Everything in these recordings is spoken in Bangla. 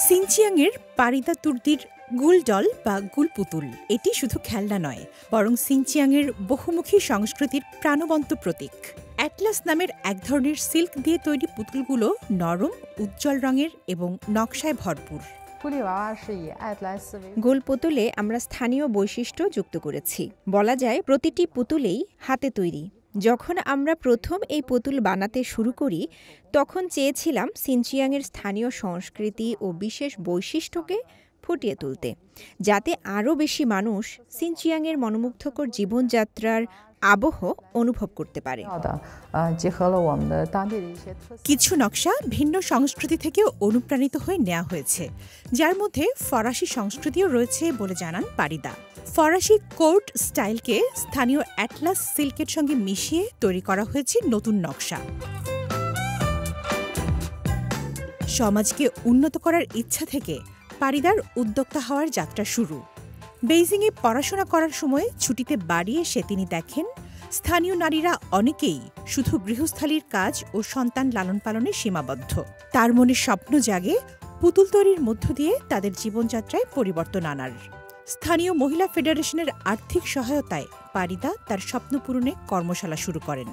সিনচিয়াংয়ের পারিদা তুর্দির গুল ডল বা গুল পুতুল এটি শুধু খেলনা নয়, বরং সিনচিয়াংয়ের বহুমুখী সংস্কৃতির প্রাণবন্ত প্রতীক। অ্যাটলাস নামের এক ধরনের সিল্ক দিয়ে তৈরি পুতুলগুলো নরম, উজ্জ্বল রঙের এবং নকশায় ভরপুর। গোল পুতুলে আমরা স্থানীয় বৈশিষ্ট্য যুক্ত করেছি। বলা যায় প্রতিটি পুতুলেই হাতে তৈরি। যখন আমরা প্রথম এই পুতুল বানাতে শুরু করি, তখন চেয়েছিলাম সিনচিয়াংয়ের স্থানীয় সংস্কৃতি ও বিশেষ বৈশিষ্ট্যকে ফুটিয়ে তুলতে, যাতে আরও বেশি মানুষ সিনচিয়াংয়ের মনোমুগ্ধকর জীবনযাত্রার আবহ অনুভব করতে পারে। কিছু নকশা ভিন্ন সংস্কৃতি থেকেও অনুপ্রাণিত হয়ে নেওয়া হয়েছে, যার মধ্যে ফরাসি সংস্কৃতিও রয়েছে বলে জানান পারিদা। ফরাসি কোর্ট স্টাইলকে স্থানীয় অ্যাটলাস সিল্কের সঙ্গে মিশিয়ে তৈরি করা হয়েছে নতুন নকশা। সমাজকে উন্নত করার ইচ্ছা থেকে পারিদার উদ্যোক্তা হওয়ার যাত্রা শুরু। বেইজিংয়ে পড়াশোনা করার সময় ছুটিতে বাড়ি এসে তিনি দেখেন স্থানীয় নারীরা অনেকেই শুধু গৃহস্থালির কাজ ও সন্তান লালন পালনে সীমাবদ্ধ। তার মনে স্বপ্ন জাগে পুতুল তৈরির মধ্য দিয়ে তাদের জীবনযাত্রায় পরিবর্তন আনার। স্থানীয় মহিলা ফেডারেশনের আর্থিক সহায়তায় পারিদা তার স্বপ্ন পূরণে কর্মশালা শুরু করেন।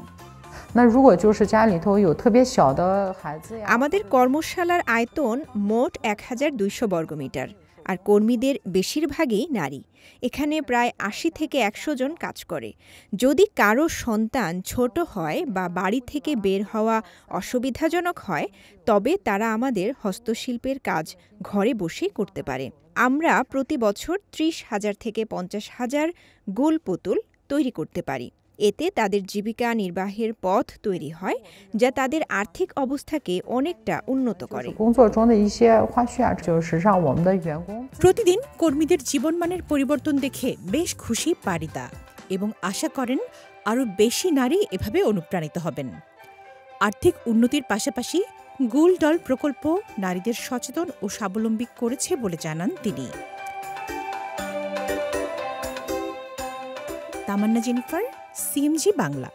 আমাদের কর্মশালার আয়তন মোট ১,২০০ বর্গমিটার, আর কর্মীদের বেশিরভাগই নারী। এখানে প্রায় ৮০ থেকে ১০০ জন কাজ করে। যদি কারো সন্তান ছোট হয় বা বাড়ি থেকে বের হওয়া অসুবিধাজনক হয়, তবে তারা আমাদের হস্তশিল্পের কাজ ঘরে বসেই করতে পারে। আমরা প্রতি বছর ৩০,০০০ থেকে ৫০,০০০ গোল পুতুল তৈরি করতে পারি। এতে তাদের জীবিকা নির্বাহের পথ তৈরি হয়, যা তাদের আর্থিক অবস্থাকে অনেকটা উন্নত করে। প্রতিদিন কর্মীদের জীবনমানের পরিবর্তন দেখে বেশ খুশি পারিদা এবং আশা করেন আরও বেশি নারী এভাবে অনুপ্রাণিত হবেন। আর্থিক উন্নতির পাশাপাশি গুল ডল প্রকল্প নারীদের সচেতন ও স্বাবলম্বী করেছে বলে জানান তিনি। তামান্না জেনিফার, সিএমজি বাংলা।